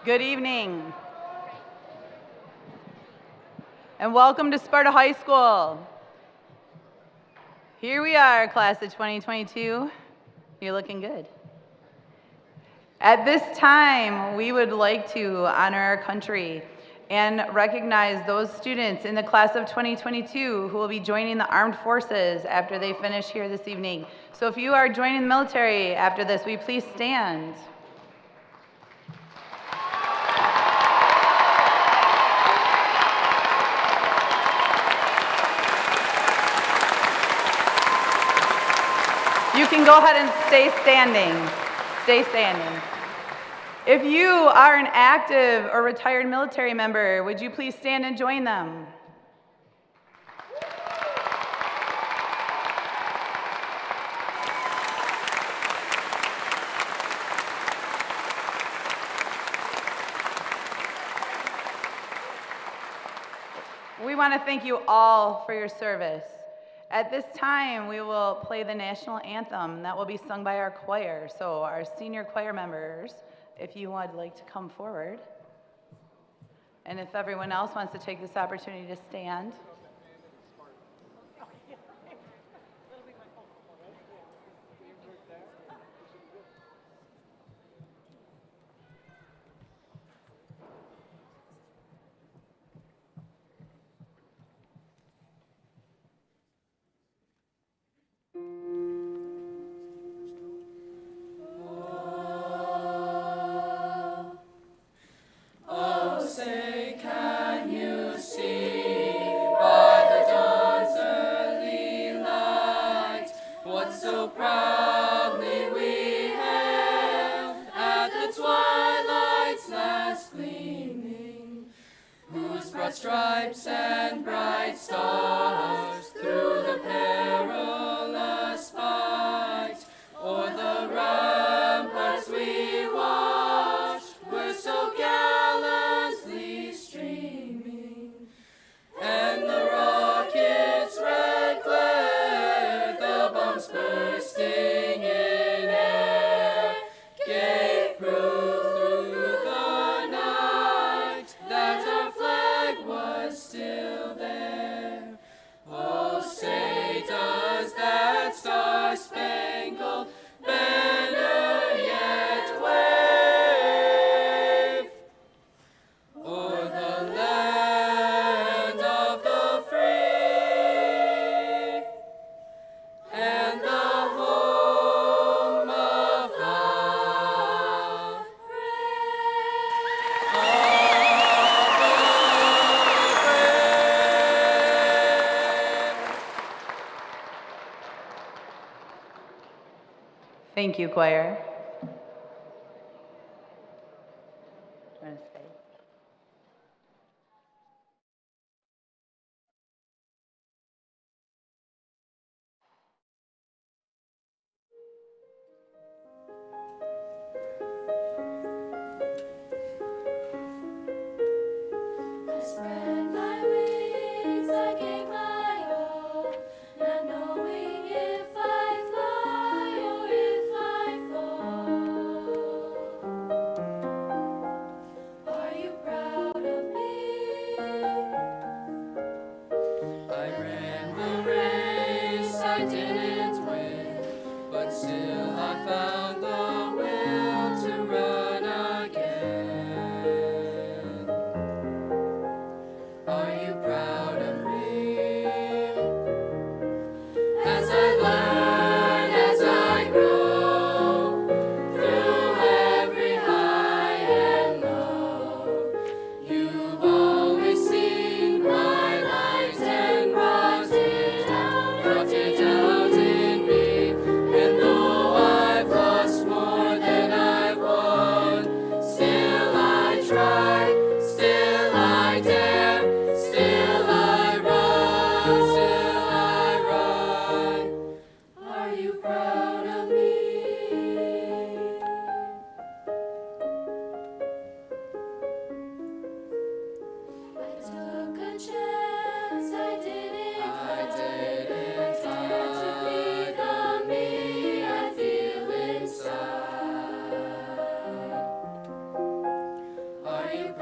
Good evening. And welcome to Sparta High School. Here we are, class of 2022. You're looking good. At this time, we would like to honor our country and recognize those students in the class of 2022 who will be joining the armed forces after they finish here this evening. So if you are joining the military after this, will you please stand? You can go ahead and stay standing. Stay standing. If you are an active or retired military member, would you please stand and join them? We want to thank you all for your service. At this time, we will play the national anthem that will be sung by our choir. So our senior choir members, if you would like to come forward. And if everyone else wants to take this opportunity to stand. Stripes and bright stars through the perilous fight, o'er the ramparts we watched were so gallantly streaming, and the rockets' red glare, the bombs bursting in air, gave proof through the night that our flag was still there. Oh, say does that star-spangled banner yet wave o'er the land of the free and the home of the Thank you, choir. Want to stay? I spread my wings, I gave my all, not knowing if I fly or if I fall.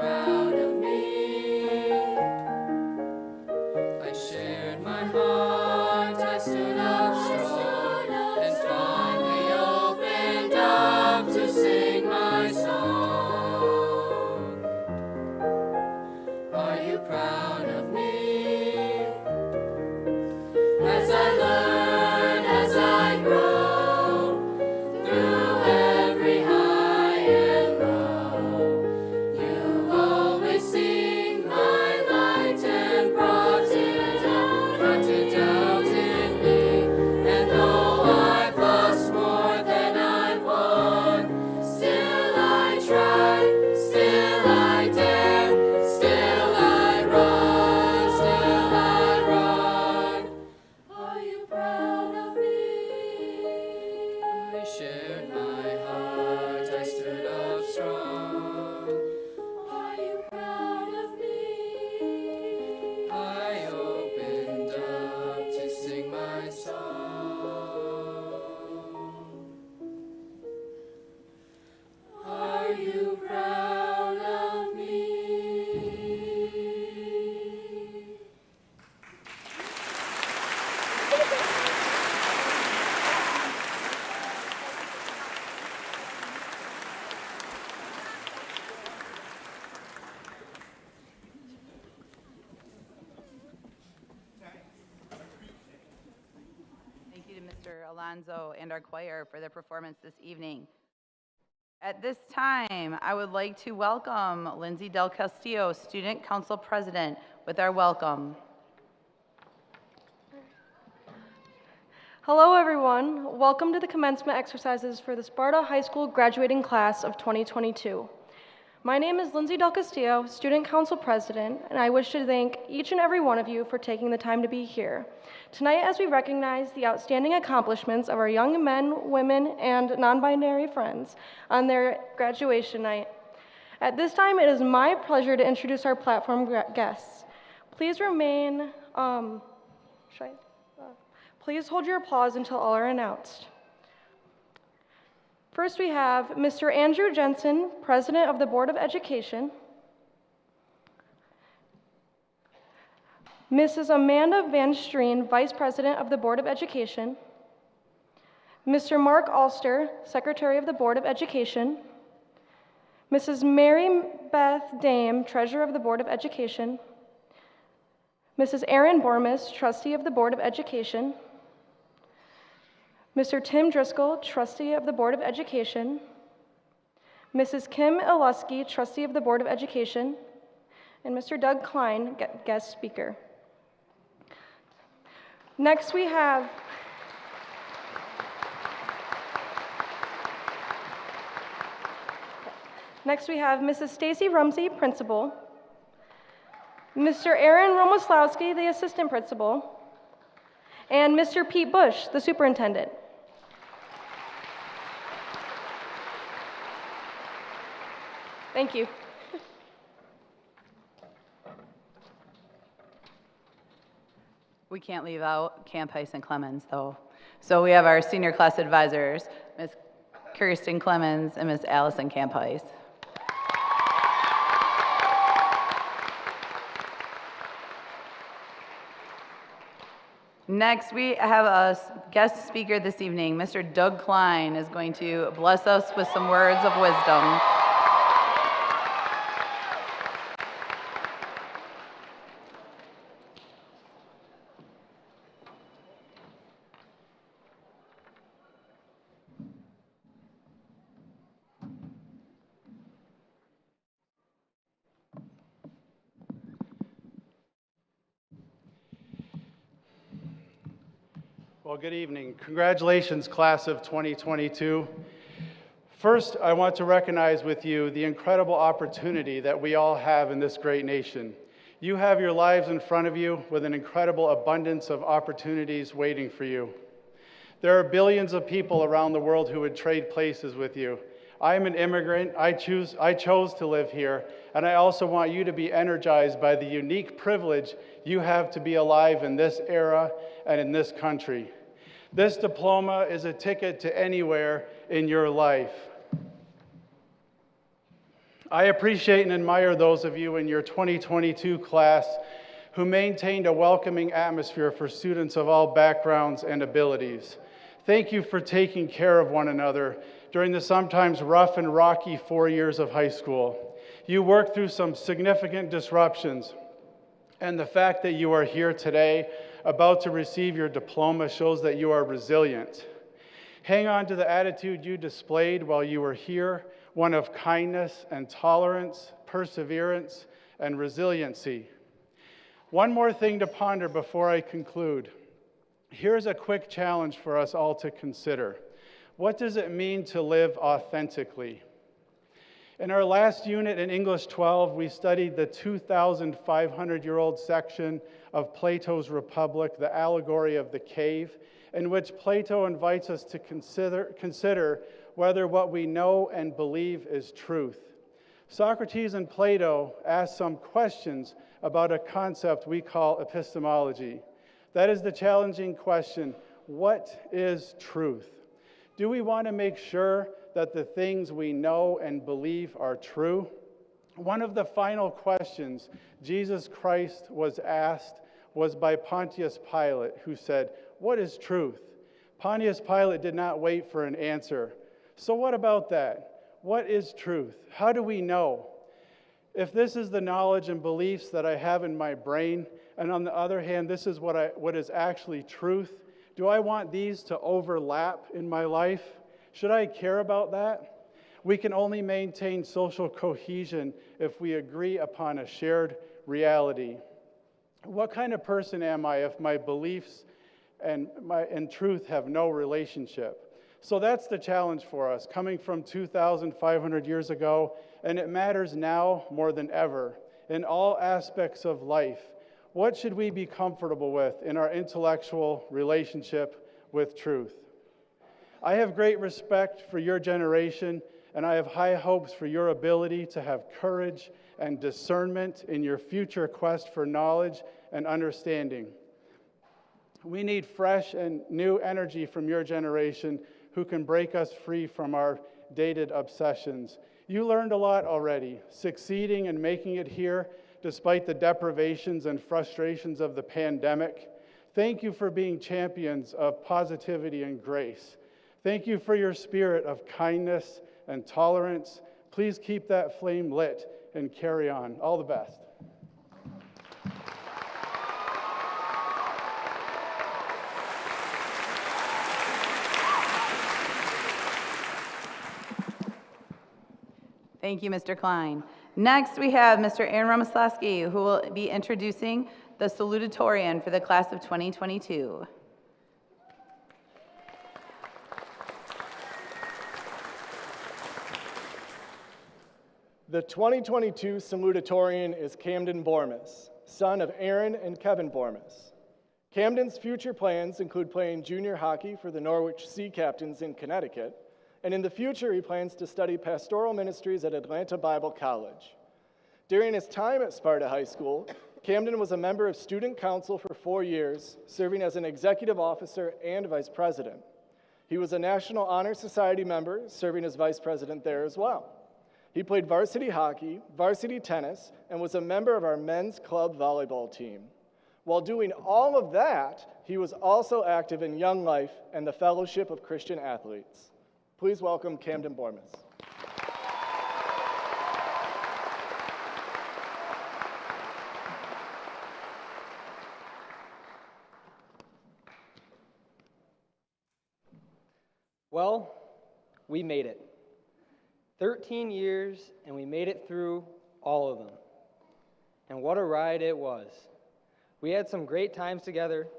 proud of me? I shared my heart, I stood up strong, and finally opened up to sing my song. Are you proud of me? As I learn, as I grow, through every high and low, you've always seen my light and brought it out in me. And though I've lost more than I've won, still I try, still I dare, still I run, still I run. Are you proud of me? I shared my heart, I stood up strong. Are you proud of me? I opened up to sing my song. Are you proud of me? Thank you to Mr. Alonso and our choir for their performance this evening. At this time, I would like to welcome Lindsay Del Castillo, Student Council President, with our welcome. Hello, everyone. Welcome to the commencement exercises for the Sparta High School graduating class of 2022. My name is Lindsay Del Castillo, Student Council President, and I wish to thank each and every one of you for taking the time to be here tonight as we recognize the outstanding accomplishments of our young men, women, and non-binary friends on their graduation night. At this time, it is my pleasure to introduce our platform guests. Please remain, please hold your applause until all are announced. First, we have Mr. Andrew Jensen, President of the Board of Education, Mrs. Amanda Van Streen, Vice President of the Board of Education, Mr. Mark Alster, Secretary of the Board of Education, Mrs. Mary Beth Dame, Treasurer of the Board of Education, Mrs. Erin Bormas, Trustee of the Board of Education, Mr. Tim Driscoll, Trustee of the Board of Education, Mrs. Kim Ilusky, Trustee of the Board of Education, and Mr. Doug Klein, guest speaker. Next we have Mrs. Stacy Rumsey, Principal, Mr. Aaron Romoslawski, the Assistant Principal, and Mr. Pete Bush, the Superintendent. Thank you. We can't leave out Camp Heiss and Clemens, though. So we have our senior class advisors, Ms. Kirsten Clemens and Ms. Allison Camp Heiss. Next, we have a guest speaker this evening. Mr. Doug Klein is going to bless us with some words of wisdom. Well, good evening. Congratulations, class of 2022. First, I want to recognize with you the incredible opportunity that we all have in this great nation. You have your lives in front of you with an incredible abundance of opportunities waiting for you. There are billions of people around the world who would trade places with you. I am an immigrant. I chose to live here, and I also want you to be energized by the unique privilege you have to be alive in this era and in this country. This diploma is a ticket to anywhere in your life. I appreciate and admire those of you in your 2022 class who maintained a welcoming atmosphere for students of all backgrounds and abilities. Thank you for taking care of one another during the sometimes rough and rocky 4 years of high school. You worked through some significant disruptions, and the fact that you are here today, about to receive your diploma, shows that you are resilient. Hang on to the attitude you displayed while you were here, one of kindness and tolerance, perseverance, and resiliency. One more thing to ponder before I conclude. Here's a quick challenge for us all to consider. What does it mean to live authentically? In our last unit in English 12, we studied the 2,500-year-old section of Plato's Republic, the allegory of the cave, in which Plato invites us to consider whether what we know and believe is truth. Socrates and Plato asked some questions about a concept we call epistemology. That is the challenging question, what is truth? Do we want to make sure that the things we know and believe are true? One of the final questions Jesus Christ was asked was by Pontius Pilate, who said, "What is truth?" Pontius Pilate did not wait for an answer. So what about that? What is truth? How do we know? If this is the knowledge and beliefs that I have in my brain, and on the other hand, this is what is actually truth, do I want these to overlap in my life? Should I care about that? We can only maintain social cohesion if we agree upon a shared reality. What kind of person am I if my beliefs and truth have no relationship? So that's the challenge for us, coming from 2,500 years ago, and it matters now more than ever in all aspects of life. What should we be comfortable with in our intellectual relationship with truth? I have great respect for your generation, and I have high hopes for your ability to have courage and discernment in your future quest for knowledge and understanding. We need fresh and new energy from your generation who can break us free from our dated obsessions. You learned a lot already, succeeding and making it here despite the deprivations and frustrations of the pandemic. Thank you for being champions of positivity and grace. Thank you for your spirit of kindness and tolerance. Please keep that flame lit and carry on. All the best. Thank you, Mr. Klein. Next, we have Mr. Aaron Romaslawski, who will be introducing the salutatorian for the class of 2022. The 2022 salutatorian is Camden Bormas, son of Aaron and Kevin Bormas. Camden's future plans include playing junior hockey for the Norwich Sea Captains in Connecticut, and in the future he plans to study pastoral ministries at Atlanta Bible College. During his time at Sparta High School, Camden was a member of student council for 4 years, serving as an executive officer and vice president. He was a National Honor Society member, serving as vice president there as well. He played varsity hockey, varsity tennis, and was a member of our men's club volleyball team. While doing all of that, he was also active in Young Life and the Fellowship of Christian Athletes. Please welcome Camden Bormas. Well, we made it. 13 years, and we made it through all of them. And what a ride it was. We had some great times together.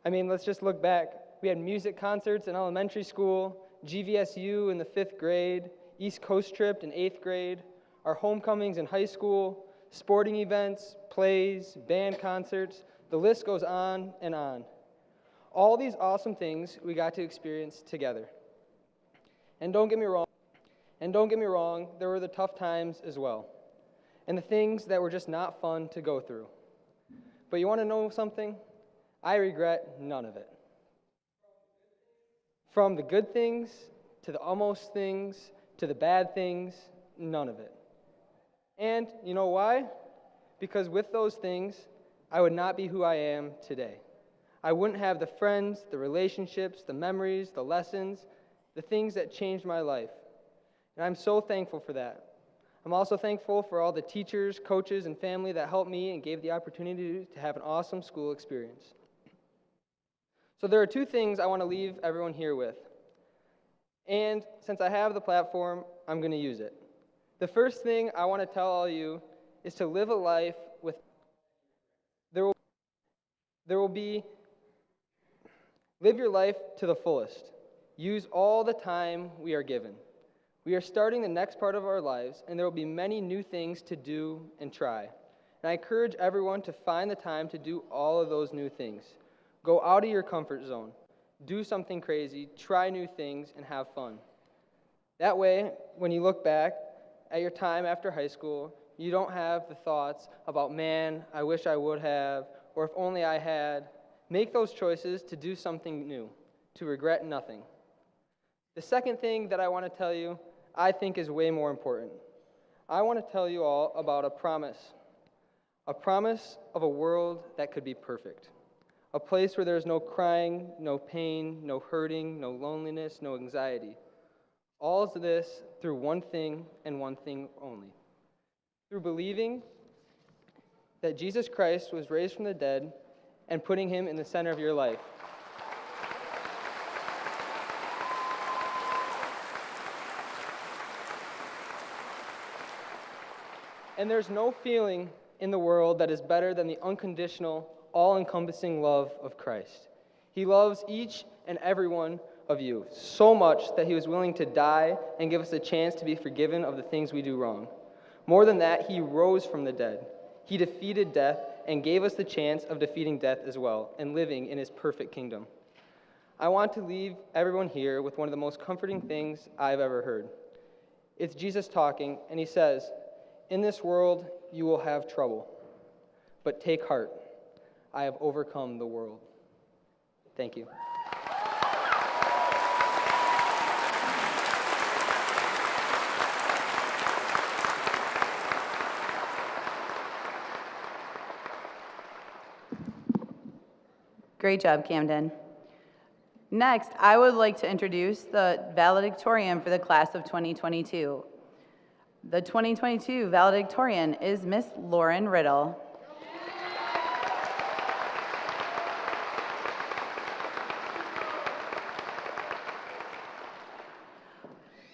I mean, let's just look back. We had music concerts in elementary school, GVSU in the 5th grade, East Coast trip in 8th grade, our homecomings in high school, sporting events, plays, band concerts, the list goes on and on. All these awesome things we got to experience together. And don't get me wrong, there were the tough times as well, and the things that were just not fun to go through. But you want to know something? I regret none of it. From the good things, to the almost things, to the bad things, none of it. And you know why? Because with those things, I would not be who I am today. I wouldn't have the friends, the relationships, the memories, the lessons, the things that changed my life. And I'm so thankful for that. I'm also thankful for all the teachers, coaches, and family that helped me and gave the opportunity to have an awesome school experience. So there are two things I want to leave everyone here with. And since I have the platform, I'm going to use it. The first thing I want to tell all you is to live a life with live your life to the fullest. Use all the time we are given. We are starting the next part of our lives, and there will be many new things to do and try. And I encourage everyone to find the time to do all of those new things. Go out of your comfort zone. Do something crazy, try new things, and have fun. That way, when you look back at your time after high school, you don't have the thoughts about, man, I wish I would have, or if only I had. Make those choices to do something new, to regret nothing. The second thing that I want to tell you, I think is way more important. I want to tell you all about a promise of a world that could be perfect. A place where there's no crying, no pain, no hurting, no loneliness, no anxiety. All of this through one thing and one thing only. Through believing that Jesus Christ was raised from the dead and putting him in the center of your life. And there's no feeling in the world that is better than the unconditional, all-encompassing love of Christ. He loves each and every one of you so much that he was willing to die and give us a chance to be forgiven of the things we do wrong. More than that, he rose from the dead. He defeated death and gave us the chance of defeating death as well and living in his perfect kingdom. I want to leave everyone here with one of the most comforting things I've ever heard. It's Jesus talking, and he says, "In this world you will have trouble, but take heart. I have overcome the world." Thank you. Great job, Camden. Next, I would like to introduce the valedictorian for the class of 2022. The 2022 valedictorian is Miss Lauren Riddle.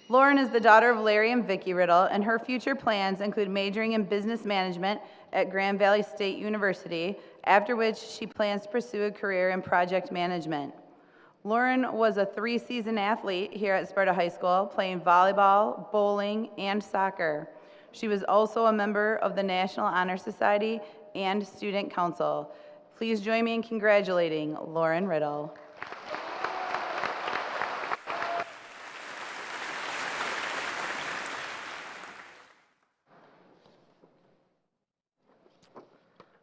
Lauren is the daughter of Larry and Vicki Riddle, and her future plans include majoring in business management at Grand Valley State University, after which she plans to pursue a career in project management. Lauren was a 3-season athlete here at Sparta High School, playing volleyball, bowling, and soccer. She was also a member of the National Honor Society and Student Council. Please join me in congratulating Lauren Riddle.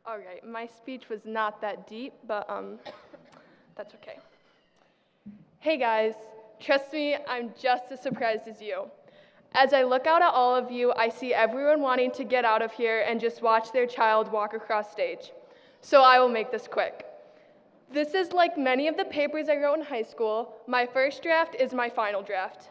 All right, my speech was not that deep, but that's okay. Hey guys, trust me, I'm just as surprised as you. As I look out at all of you, I see everyone wanting to get out of here and just watch their child walk across stage. So I will make this quick. This is like many of the papers I wrote in high school. My first draft is my final draft.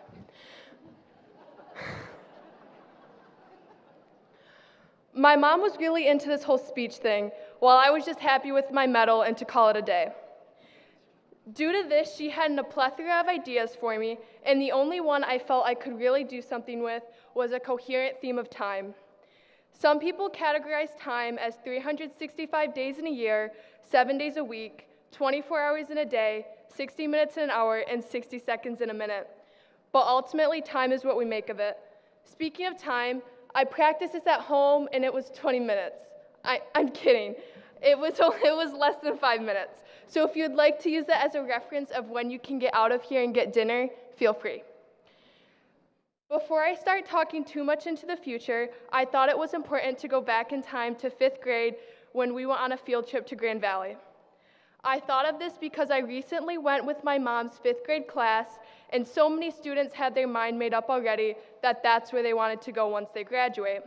My mom was really into this whole speech thing, while I was just happy with my medal and to call it a day. Due to this, she had a plethora of ideas for me, and the only one I felt I could really do something with was a coherent theme of time. Some people categorize time as 365 days in a year, 7 days a week, 24 hours in a day, 60 minutes in an hour, and 60 seconds in a minute. But ultimately, time is what we make of it. Speaking of time, I practiced this at home, and it was 20 minutes. I'm kidding. It was less than 5 minutes. So if you'd like to use that as a reference of when you can get out of here and get dinner, feel free. Before I start talking too much into the future, I thought it was important to go back in time to 5th grade when we went on a field trip to Grand Valley. I thought of this because I recently went with my mom's 5th grade class, and so many students had their mind made up already that that's where they wanted to go once they graduate.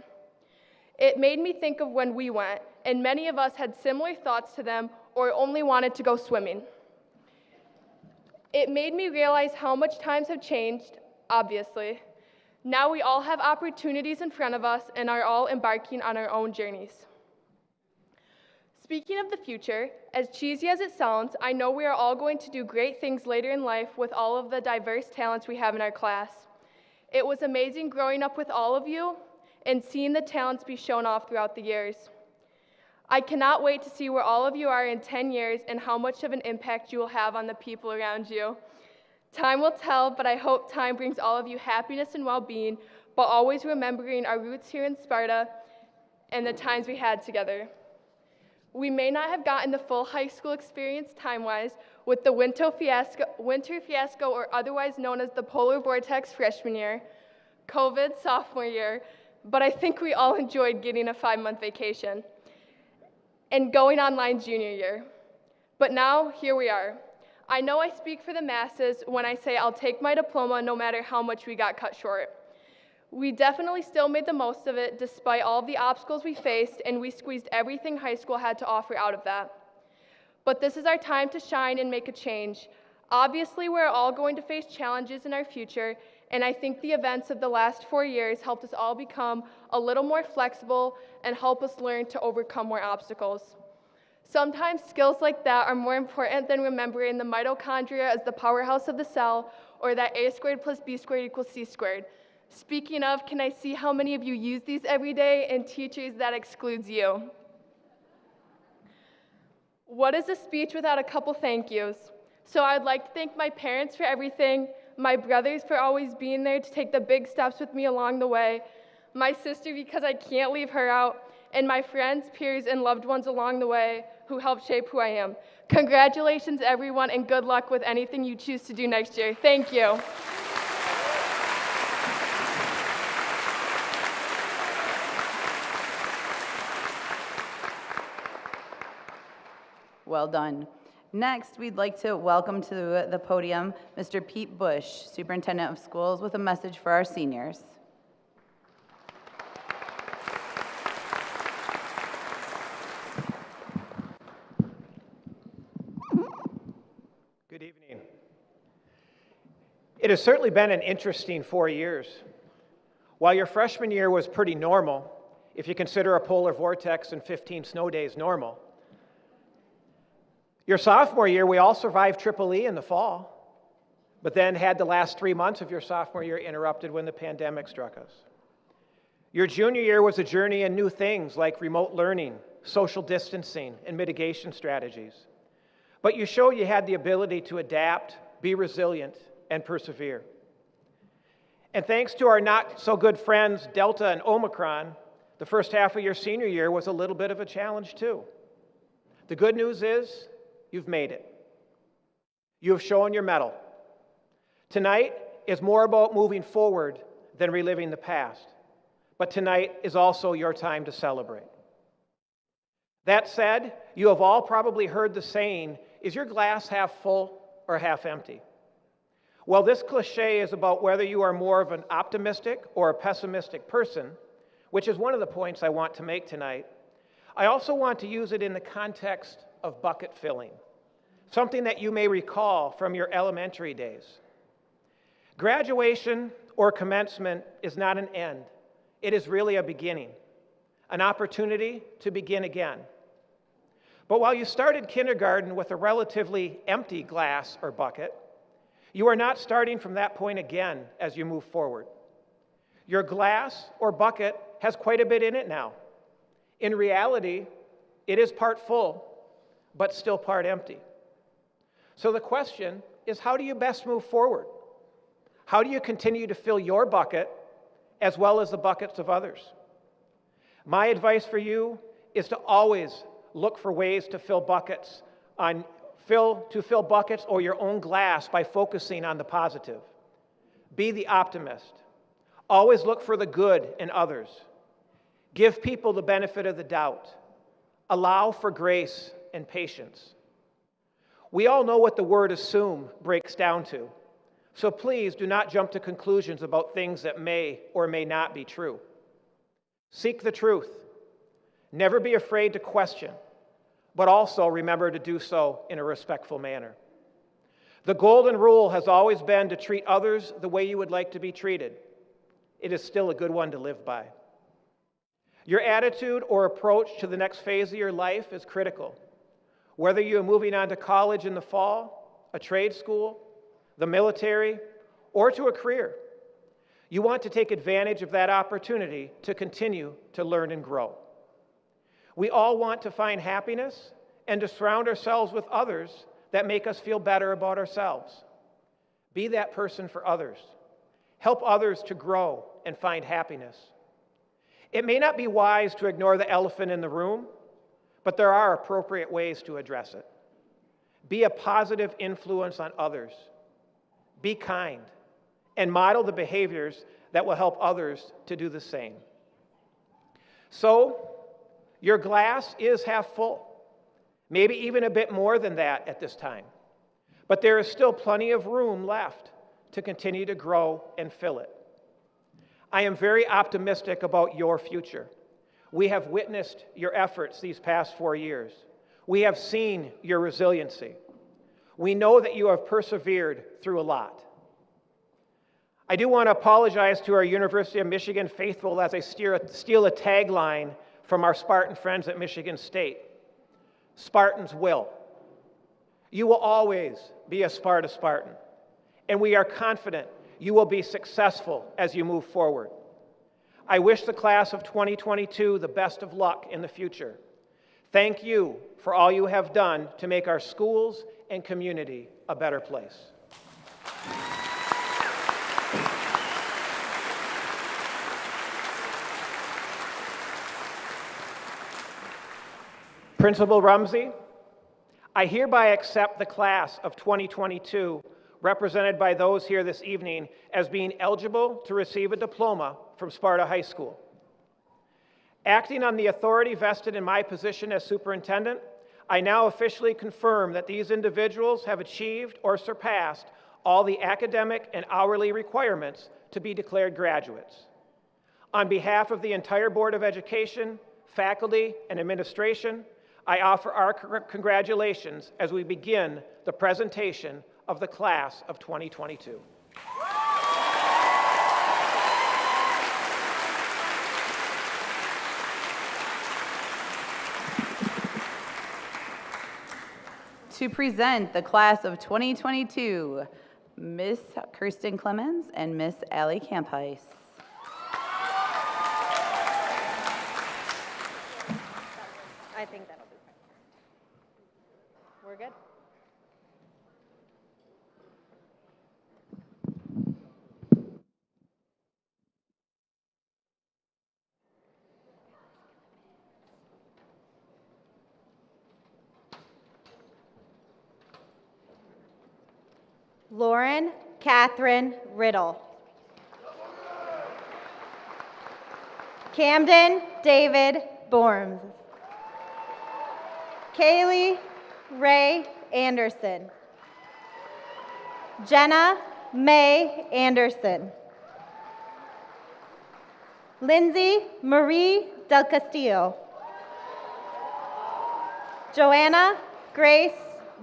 It made me think of when we went, and many of us had similar thoughts to them or only wanted to go swimming. It made me realize how much times have changed, obviously. Now we all have opportunities in front of us and are all embarking on our own journeys. Speaking of the future, as cheesy as it sounds, I know we are all going to do great things later in life with all of the diverse talents we have in our class. It was amazing growing up with all of you and seeing the talents be shown off throughout the years. I cannot wait to see where all of you are in 10 years and how much of an impact you will have on the people around you. Time will tell, but I hope time brings all of you happiness and well-being, but always remembering our roots here in Sparta and the times we had together. We may not have gotten the full high school experience time-wise with the winter fiasco, or otherwise known as the polar vortex freshman year, COVID sophomore year, but I think we all enjoyed getting a 5-month vacation and going online junior year. But now, here we are. I know I speak for the masses when I say I'll take my diploma no matter how much we got cut short. We definitely still made the most of it despite all of the obstacles we faced, and we squeezed everything high school had to offer out of that. But this is our time to shine and make a change. Obviously, we're all going to face challenges in our future, and I think the events of the last 4 years helped us all become a little more flexible and help us learn to overcome more obstacles. Sometimes skills like that are more important than remembering the mitochondria as the powerhouse of the cell, or that a squared plus b squared equals c squared. Speaking of, can I see how many of you use these every day, and teachers, that excludes you? What is a speech without a couple thank yous? So I'd like to thank my parents for everything, my brothers for always being there to take the big steps with me along the way, my sister because I can't leave her out, and my friends, peers, and loved ones along the way who helped shape who I am. Congratulations, everyone, and good luck with anything you choose to do next year. Thank you. Well done. Next, we'd like to welcome to the podium Mr. Pete Bush, Superintendent of Schools, with a message for our seniors. Good evening. It has certainly been an interesting 4 years. While your freshman year was pretty normal, if you consider a polar vortex and 15 snow days normal, your sophomore year, we all survived Triple E in the fall, but then had the last 3 months of your sophomore year interrupted when the pandemic struck us. Your junior year was a journey in new things like remote learning, social distancing, and mitigation strategies. But you showed you had the ability to adapt, be resilient, and persevere. And thanks to our not-so-good friends, Delta and Omicron, the first half of your senior year was a little bit of a challenge too. The good news is, you've made it. You have shown your mettle. Tonight is more about moving forward than reliving the past. But tonight is also your time to celebrate. That said, you have all probably heard the saying, is your glass half full or half empty? Well, this cliche is about whether you are more of an optimistic or a pessimistic person, which is one of the points I want to make tonight. I also want to use it in the context of bucket filling, something that you may recall from your elementary days. Graduation or commencement is not an end. It is really a beginning, an opportunity to begin again. But while you started kindergarten with a relatively empty glass or bucket, you are not starting from that point again as you move forward. Your glass or bucket has quite a bit in it now. In reality, it is part full, but still part empty. So the question is, how do you best move forward? How do you continue to fill your bucket as well as the buckets of others? My advice for you is to always look for ways to fill buckets or your own glass by focusing on the positive. Be the optimist. Always look for the good in others. Give people the benefit of the doubt. Allow for grace and patience. We all know what the word assume breaks down to, so please do not jump to conclusions about things that may or may not be true. Seek the truth Never be afraid to question, but also remember to do so in a respectful manner. The golden rule has always been to treat others the way you would like to be treated. It is still a good one to live by. Your attitude or approach to the next phase of your life is critical. Whether you are moving on to college in the fall, a trade school, the military, or to a career, you want to take advantage of that opportunity to continue to learn and grow. We all want to find happiness and to surround ourselves with others that make us feel better about ourselves. Be that person for others. Help others to grow and find happiness. It may not be wise to ignore the elephant in the room, but there are appropriate ways to address it. Be a positive influence on others. Be kind, and model the behaviors that will help others to do the same. So, your glass is half full, maybe even a bit more than that at this time, but there is still plenty of room left to continue to grow and fill it. I am very optimistic about your future. We have witnessed your efforts these past 4 years. We have seen your resiliency. We know that you have persevered through a lot. I do want to apologize to our University of Michigan faithful as I steal a tagline from our Spartan friends at Michigan State. Spartans will. You will always be a Spartan, and we are confident you will be successful as you move forward. I wish the class of 2022 the best of luck in the future. Thank you for all you have done to make our schools and community a better place. Principal Rumsey, I hereby accept the class of 2022, represented by those here this evening, as being eligible to receive a diploma from Sparta High School. Acting on the authority vested in my position as superintendent, I now officially confirm that these individuals have achieved or surpassed all the academic and hourly requirements to be declared graduates. On behalf of the entire Board of Education, faculty, and administration, I offer our congratulations as we begin the presentation of the class of 2022. To present the class of 2022, Miss Kirsten Clemens and Miss Allie Kampheis. I think that'll be fine. We're good? Lauren Catherine Riddle. Camden David Borms. Kaylee Ray Anderson. Jenna May Anderson. Lindsay Marie Del Castillo. Joanna Grace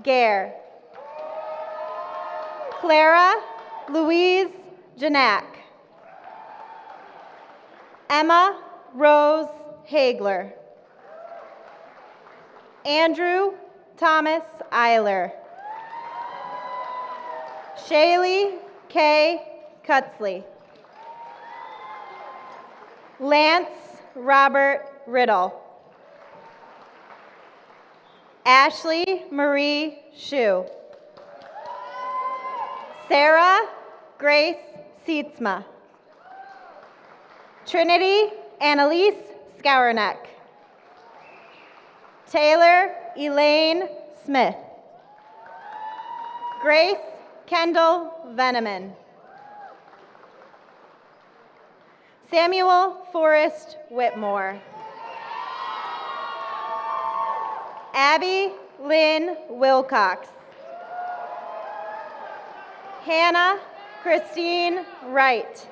Gare. Clara Louise Janak. Emma Rose Hagler. Andrew Thomas Eiler. Shaylee K. Cutsley. Lance Robert Riddle. Ashley Marie Shue. Sarah Grace Sietzma. Trinity Annalise Scourneck. Taylor Elaine Smith. Grace Kendall Veneman. Samuel Forrest Whitmore. Abby Lynn Wilcox. Hannah Christine Wright.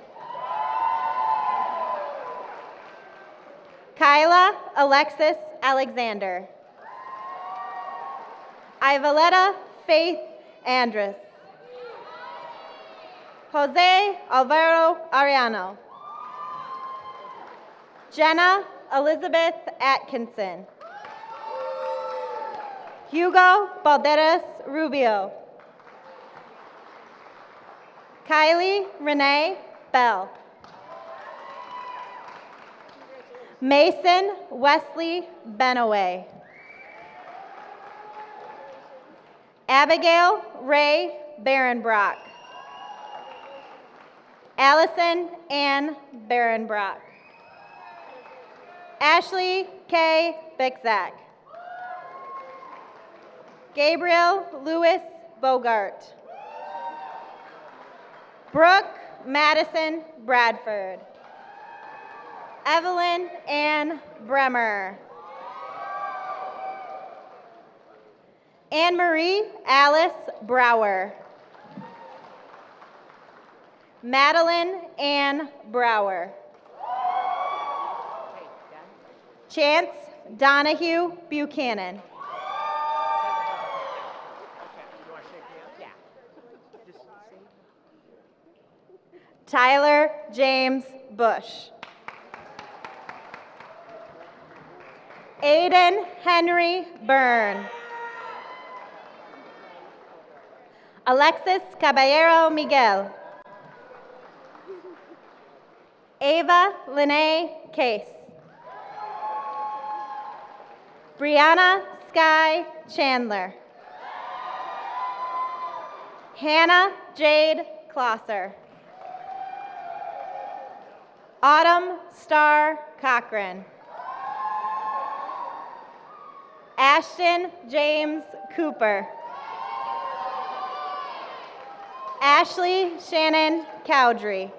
Kyla Alexis Alexander. Ivaletta Faith Andrus. Jose Alvaro Ariano. Jenna Elizabeth Atkinson. Hugo Balderas Rubio. Kylie Renee Bell. Mason Wesley Benaway. Abigail Ray Barenbrock. Allison Ann Barenbrock. Ashley K. Bickzak. Gabriel Lewis Bogart. Brooke Madison Bradford. Evelyn Ann Bremer. Anne-Marie Alice Brower. Madeline Ann Brower. Chance Donahue Buchanan. Tyler James Bush. Aiden Henry Byrne. Alexis Caballero Miguel. Ava Lene Case. Brianna Sky Chandler. Hannah Jade Klosser. Autumn Star Cochran. Ashton James Cooper. Ashley Shannon Cowdrey.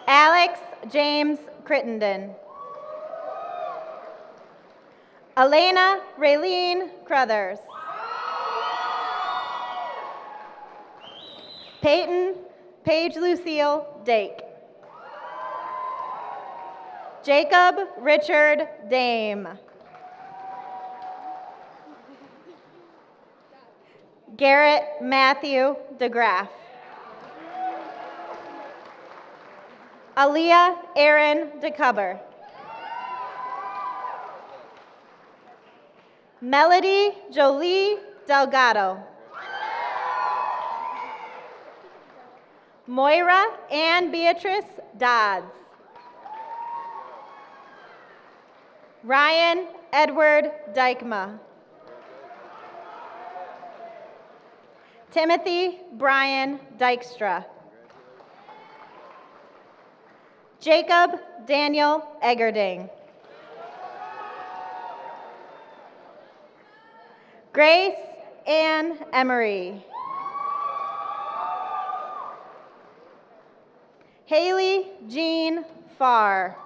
Alex James Crittenden. Elena Raylene Crothers. Peyton Paige Lucille Dake. Jacob Richard Dame. Garrett Matthew DeGraff. Aaliyah Aaron DeCover. Melody Jolie Delgado. Moira Ann Beatrice Dodds. Ryan Edward Dykema. Timothy Brian Dykstra. Jacob Daniel Eggerding. Grace Ann Emery. Haley Jean Farr.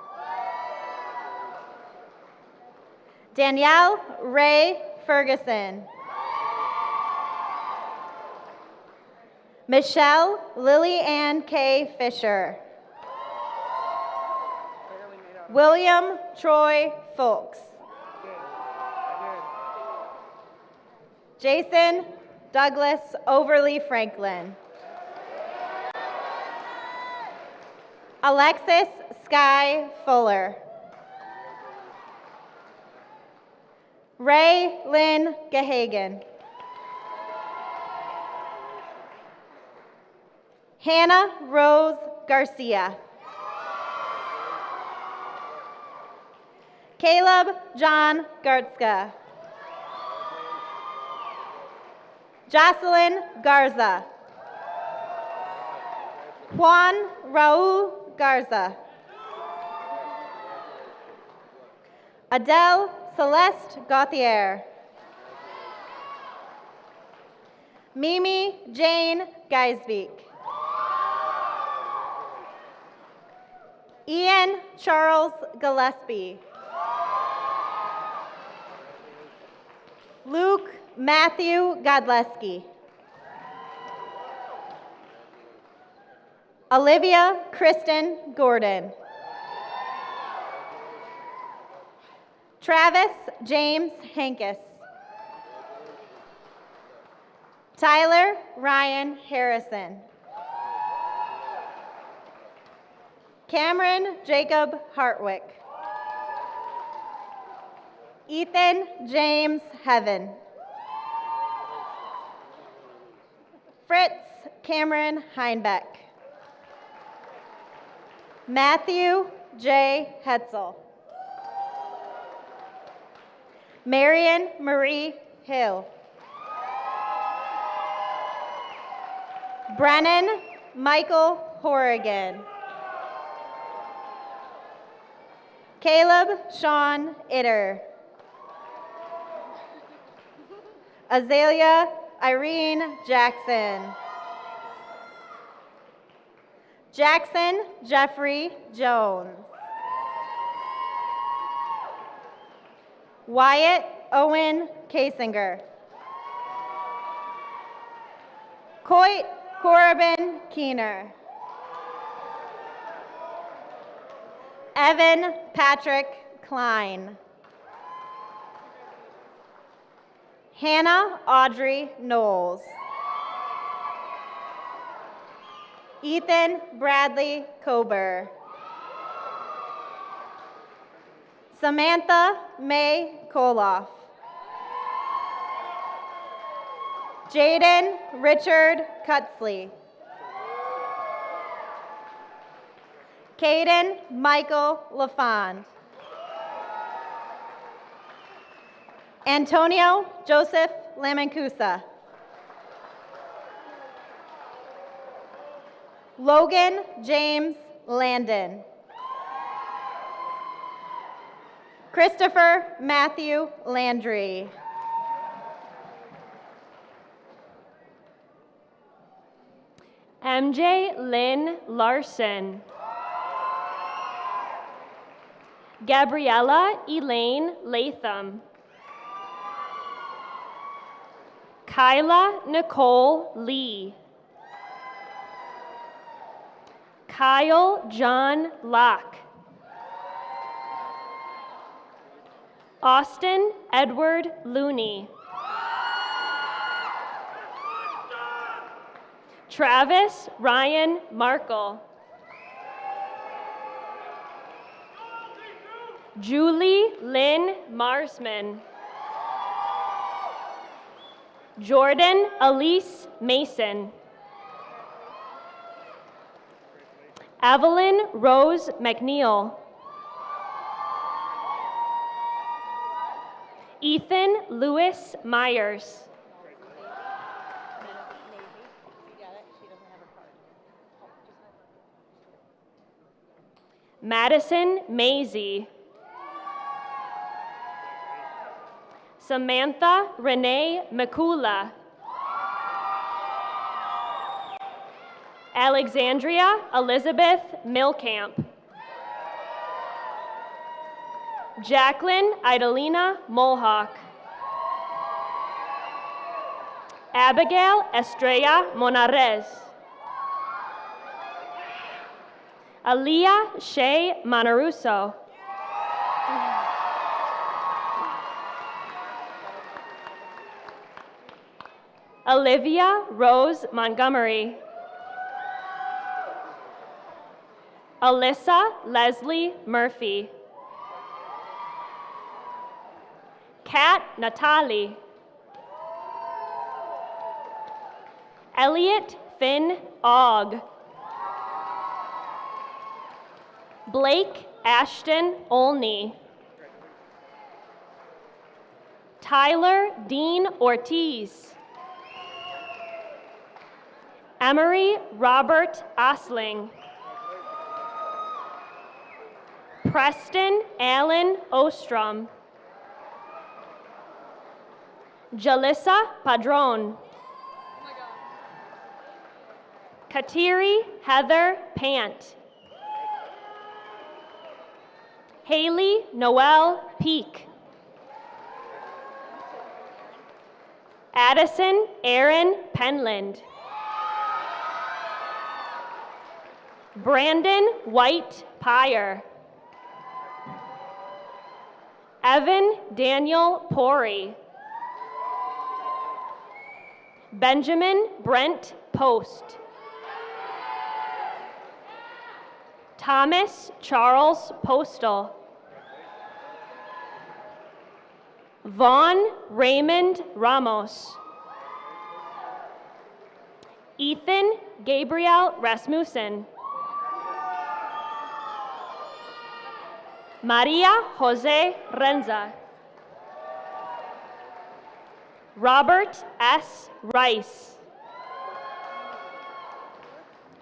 Danielle Ray Ferguson. Michelle Lily Ann K. Fisher. William Troy Folks. Jason Douglas Overly Franklin. Alexis Sky Fuller. Ray Lynn Gahagan. Hannah Rose Garcia. Caleb John Gartzka. Jocelyn Garza. Juan Raul Garza. Adele Celeste Gauthier. Mimi Jane Geisbeek. Ian Charles Gillespie. Luke Matthew Godleski. Olivia Kristen Gordon. Travis James Hankus. Tyler Ryan Harrison. Cameron Jacob Hartwick. Ethan James Heaven. Fritz Cameron Heinbeck. Matthew J. Hetzel. Marion Marie Hill. Brennan Michael Horrigan. Caleb Sean Itter. Azalea Irene Jackson. Jackson Jeffrey Jones. Wyatt Owen Kasinger. Coit Corbin Keener. Evan Patrick Klein. Hannah Audrey Knowles. Ethan Bradley Kober. Samantha May Koloff. Jaden Richard Cutsley. Caden Michael LaFond. Antonio Joseph Lamancusa. Logan James Landon. Christopher Matthew Landry. MJ Lynn Larson. Gabriella Elaine Latham. Kyla Nicole Lee. Kyle John Locke. Austin Edward Looney. Travis Ryan Markle. Julie Lynn Marsman. Jordan Elise Mason. Evelyn Rose McNeil. Ethan Lewis Myers. Madison Maisie. Samantha Renee McCula. Alexandria Elizabeth Milcamp. Jacqueline Idalina Mulhawk. Abigail Estrella Monarez. Aliyah Shea Monaruso. Olivia Rose Montgomery. Alyssa Leslie Murphy. Kat Natali. Elliot Finn Ogg. Blake Ashton Olney. Tyler Dean Ortiz. Emery Robert Osling. Preston Allen Ostrom. Jalissa Padron. Katiri Heather Pant. Haley Noel Peak. Addison Aaron Penland. Brandon White Pyre. Evan Daniel Pori. Benjamin Brent Post. Thomas Charles Postal. Vaughn Raymond Ramos. Ethan Gabriel Rasmussen. Maria Jose Renza. Robert S. Rice.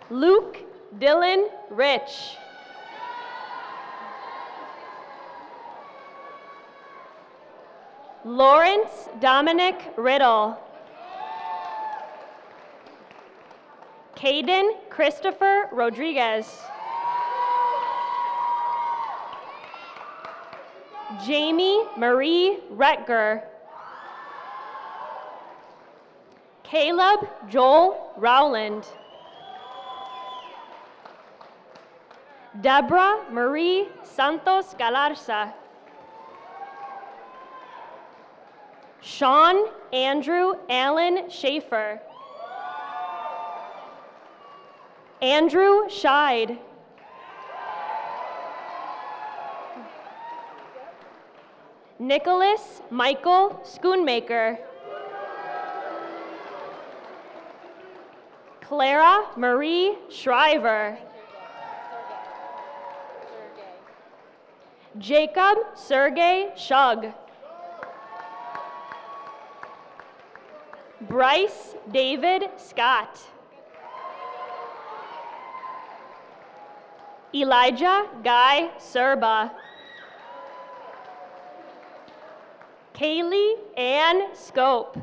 Luke Dylan Rich. Lawrence Dominic Riddle. Caden Christopher Rodriguez. Jamie Marie Retger. Caleb Joel Rowland. Deborah Marie Santos Galarza. Sean Andrew Allen Schaefer. Andrew Scheid. Nicholas Michael Schoonmaker. Clara Marie Shriver. Jacob Sergey Shug. Bryce David Scott. Elijah Guy Serba. Kaylee Ann Scope.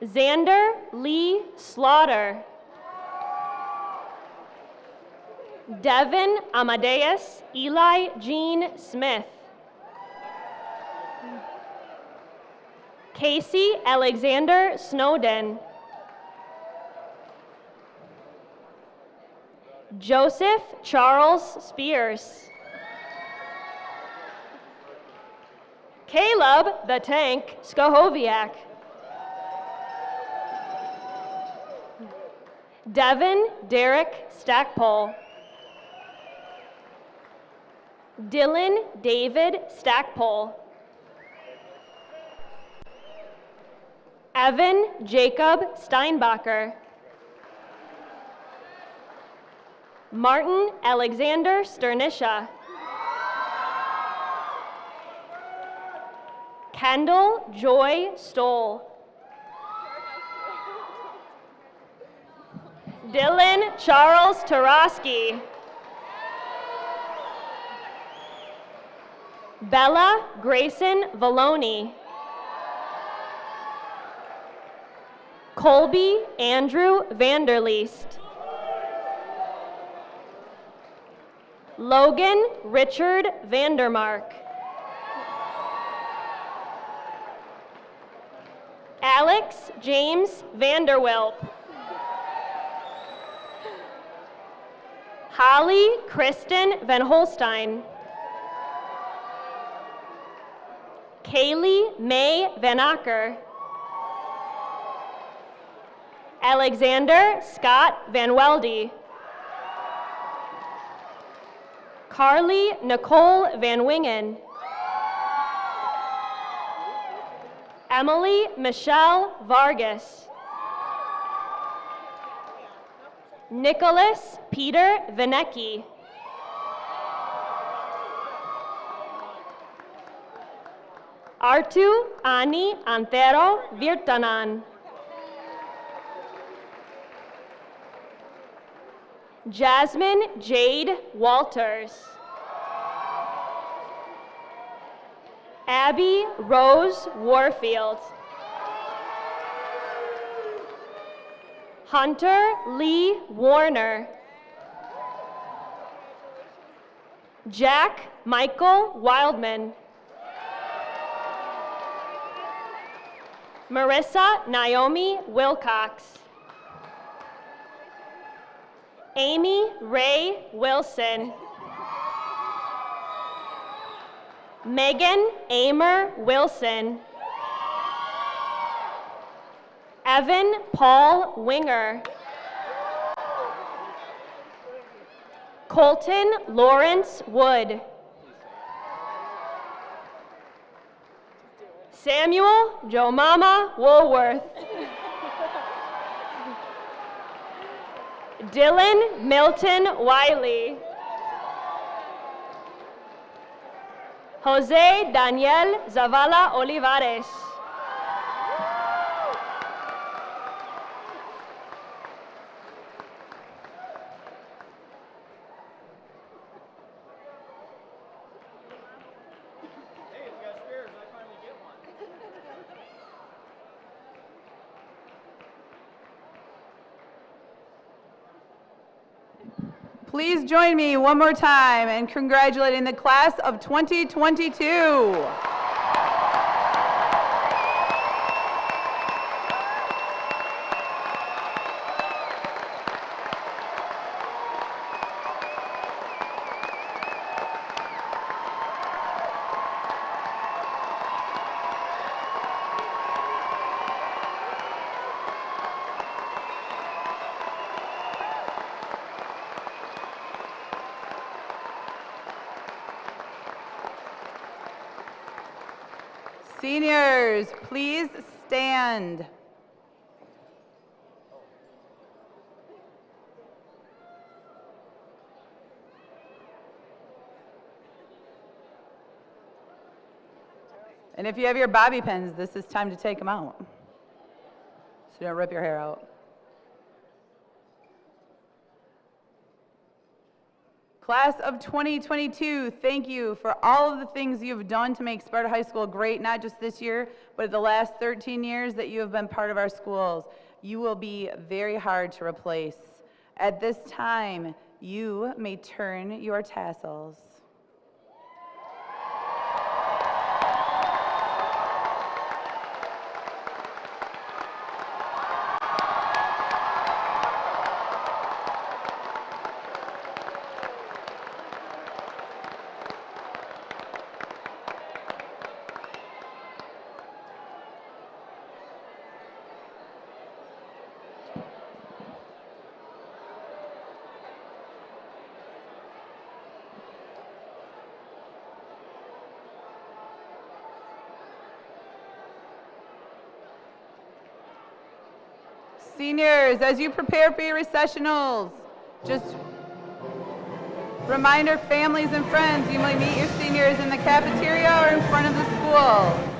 Xander Lee Slaughter. Devin Amadeus Eli Jean Smith. Casey Alexander Snowden. Joseph Charles Spears. Caleb the Tank Skohoviak. Devin Derek Stackpole. Dylan David Stackpole. Evan Jacob Steinbacher. Martin Alexander Sternisha. Kendall Joy Stoll. Dylan Charles Tarosky. Bella Grayson Valoni. Colby Andrew Vanderleest. Logan Richard Vandermark. Alex James Vanderwilp. Holly Kristen Van Holstein. Kaylee May Van Acker. Alexander Scott Van Welde. Carly Nicole Van Wingen. Emily Michelle Vargas. Nicholas Peter Vanecki. Artu Ani Antero Virtanan. Jasmine Jade Walters. Abby Rose Warfield. Hunter Lee Warner. Jack Michael Wildman. Marissa Naomi Wilcox. Amy Ray Wilson. Megan Amer Wilson. Evan Paul Winger. Colton Lawrence Wood. Samuel Jomama Woolworth. Dylan Milton Wiley. Jose Daniel Zavala Olivares. Please join me one more time in congratulating the class of 2022. Seniors, please stand. And if you have your bobby pins, this is time to take them out, so you don't rip your hair out. Class of 2022, thank you for all of the things you've done to make Sparta High School great, not just this year, but the last 13 years that you have been part of our schools. You will be very hard to replace. At this time, you may turn your tassels. Seniors, as you prepare for your recessionals, just remind our families and friends you may meet your seniors in the cafeteria or in front of the school.